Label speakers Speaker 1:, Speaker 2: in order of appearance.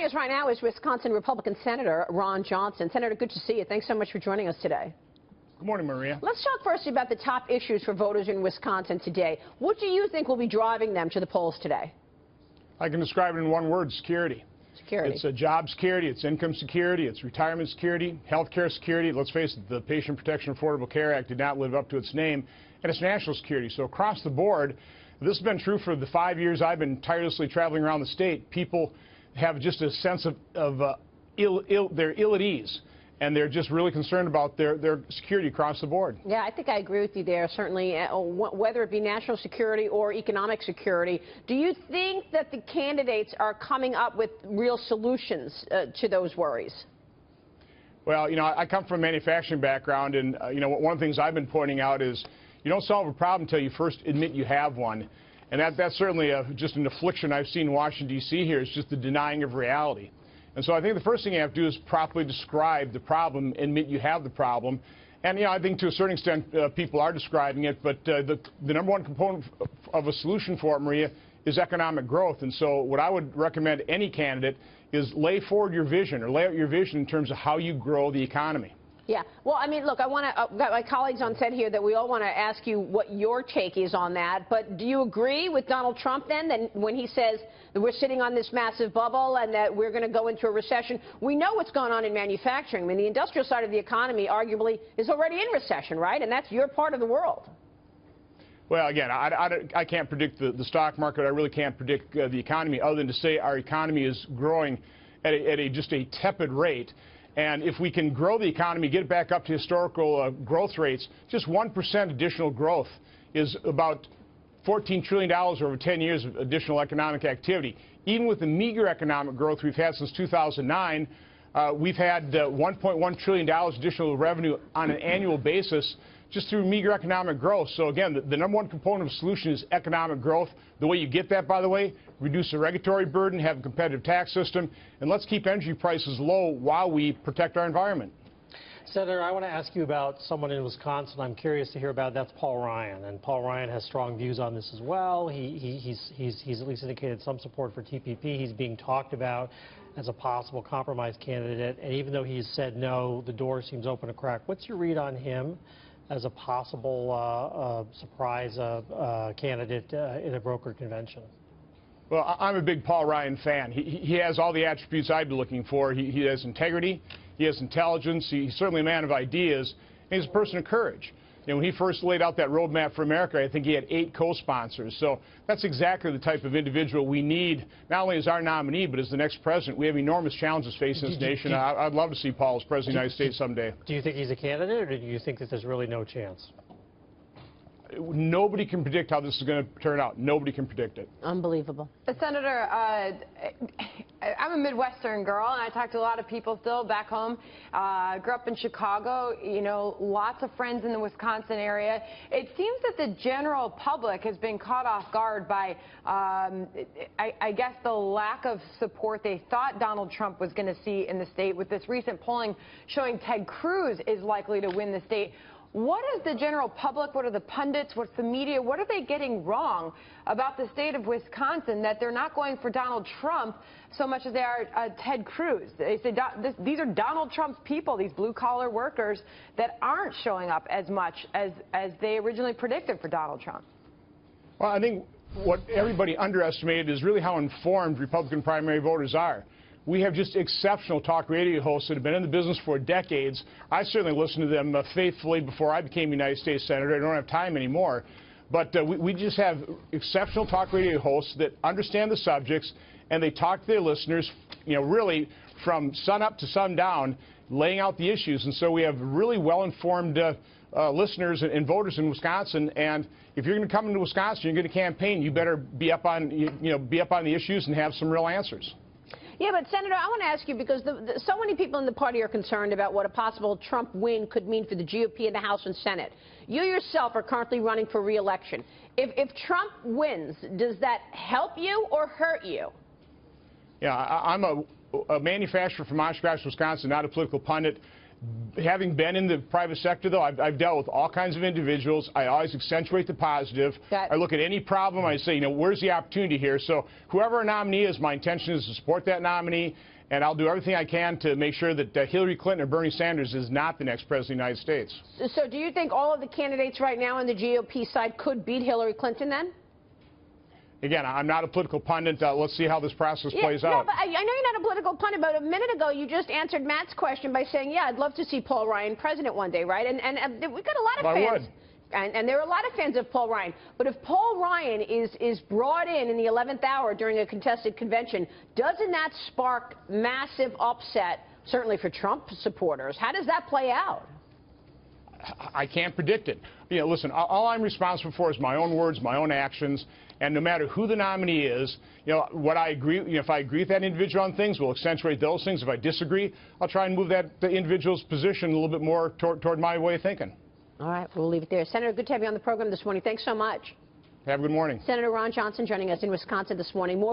Speaker 1: Joining us right now is Wisconsin Republican Senator Ron Johnson. Senator, good to see you. Thanks so much for joining us today.
Speaker 2: Good morning, Maria.
Speaker 1: Let's talk first about the top issues for voters in Wisconsin today. What do you think will be driving them to the polls today?
Speaker 2: I can describe it in one word: security.
Speaker 1: Security.
Speaker 2: It's job security, it's income security, it's retirement security, health care security. Let's face it, the Patient Protection Affordable Care Act did not live up to its name, and it's national security. So across the board, this has been true for the 5 years I've been tirelessly traveling around the state. People have just a sense of they're ill at ease, and they're just really concerned about their security across the board.
Speaker 1: Yeah, I think I agree with you there, certainly, whether it be national security or economic security. Do you think that the candidates are coming up with real solutions to those worries?
Speaker 2: Well, you know, I come from a manufacturing background, and, you know, one of the things I've been pointing out is you don't solve a problem until you first admit you have one. And that's certainly just an affliction I've seen in Washington, D.C. here. It's just the denying of reality. And so I think the first thing you have to do is properly describe the problem, admit you have the problem. And, you know, I think to a certain extent people are describing it, but the number one component of a solution for it, Maria, is economic growth. And so what I would recommend any candidate is lay forward your vision, or lay out your vision in terms of how you grow the economy.
Speaker 1: Yeah. Well, I mean, look, I want to got my colleagues on set here that we all want to ask you what your take is on that. But do you agree with Donald Trump then that when he says that we're sitting on this massive bubble and that we're going to go into a recession? We know what's going on in manufacturing. I mean, the industrial side of the economy arguably is already in recession, right? And that's your part of the world.
Speaker 2: Well, again, I can't predict the stock market. I really can't predict the economy, other than to say our economy is growing at just a tepid rate. And if we can grow the economy, get it back up to historical growth rates, just 1% additional growth is about $14 trillion over 10 years of additional economic activity. Even with the meager economic growth we've had since 2009, we've had $1.1 trillion additional revenue on an annual basis just through meager economic growth. So again, the number one component of the solution is economic growth. The way you get that, by the way, reduce the regulatory burden, have a competitive tax system, and let's keep energy prices low while we protect our environment.
Speaker 3: Senator, I want to ask you about someone in Wisconsin I'm curious to hear about. That's Paul Ryan, and Paul Ryan has strong views on this as well. He's at least indicated some support for TPP. He's being talked about as a possible compromise candidate, and even though he's said no, the door seems open a crack. What's your read on him as a possible surprise candidate in a brokered convention?
Speaker 2: Well, I'm a big Paul Ryan fan. He has all the attributes I'd be looking for. He has integrity, he has intelligence, he's certainly a man of ideas, and he's a person of courage. You know, when he first laid out that roadmap for America, I think he had 8 co-sponsors. So that's exactly the type of individual we need, not only as our nominee, but as the next president. We have enormous challenges facing this nation. I'd love to see Paul as president of the United States someday.
Speaker 3: Do you think he's a candidate, or do you think that there's really no chance?
Speaker 2: Nobody can predict how this is going to turn out. Nobody can predict it.
Speaker 1: Unbelievable.
Speaker 4: Senator, I'm a Midwestern girl, and I talk to a lot of people still back home. Grew up in Chicago, you know, lots of friends in the Wisconsin area. It seems that the general public has been caught off guard by, I guess, the lack of support they thought Donald Trump was going to see in the state, with this recent polling showing Ted Cruz is likely to win the state. What is the general public, what are the pundits, what's the media, what are they getting wrong about the state of Wisconsin that they're not going for Donald Trump so much as they are Ted Cruz? They say these are Donald Trump's people, these blue-collar workers that aren't showing up as much as they originally predicted for Donald Trump.
Speaker 2: Well, I think what everybody underestimated is really how informed Republican primary voters are. We have just exceptional talk radio hosts that have been in the business for decades. I certainly listened to them faithfully before I became United States Senator. I don't have time anymore. But we just have exceptional talk radio hosts that understand the subjects, and they talk to their listeners, you know, really from sun up to sundown, laying out the issues. And so we have really well-informed listeners and voters in Wisconsin. And if you're going to come into Wisconsin, you're going to campaign, you better be up on, be up on the issues and have some real answers.
Speaker 1: Yeah, but Senator, I want to ask you, because so many people in the party are concerned about what a possible Trump win could mean for the GOP in the House and Senate. You yourself are currently running for re-election. If Trump wins, does that help you or hurt you?
Speaker 2: Yeah, I'm a manufacturer from Oshkosh, Wisconsin, not a political pundit. Having been in the private sector, though, I've dealt with all kinds of individuals. I always accentuate the positive. I look at any problem, I say, where's the opportunity here? So whoever a nominee is, my intention is to support that nominee, and I'll do everything I can to make sure that Hillary Clinton or Bernie Sanders is not the next president of the United States.
Speaker 1: So do you think all of the candidates right now on the GOP side could beat Hillary Clinton then?
Speaker 2: Again, I'm not a political pundit. Let's see how this process plays out.
Speaker 1: No, but I know you're not a political pundit, but a minute ago you just answered Matt's question by saying, yeah, I'd love to see Paul Ryan president one day, right? And we've got a lot of fans.
Speaker 2: I would.
Speaker 1: And there are a lot of fans of Paul Ryan. But if Paul Ryan is brought in the 11th hour during a contested convention, doesn't that spark massive upset, certainly for Trump supporters? How does that play out?
Speaker 2: I can't predict it. Listen, all I'm responsible for is my own words, my own actions, and no matter who the nominee is, what I agree, if I agree with that individual on things, we'll accentuate those things. If I disagree, I'll try and move the individual's position a little bit more toward my way of thinking.
Speaker 1: All right, we'll leave it there. Senator, good to have you on the program this morning. Thanks so much.
Speaker 2: Have a good morning.
Speaker 1: Senator Ron Johnson joining us in Wisconsin this morning. More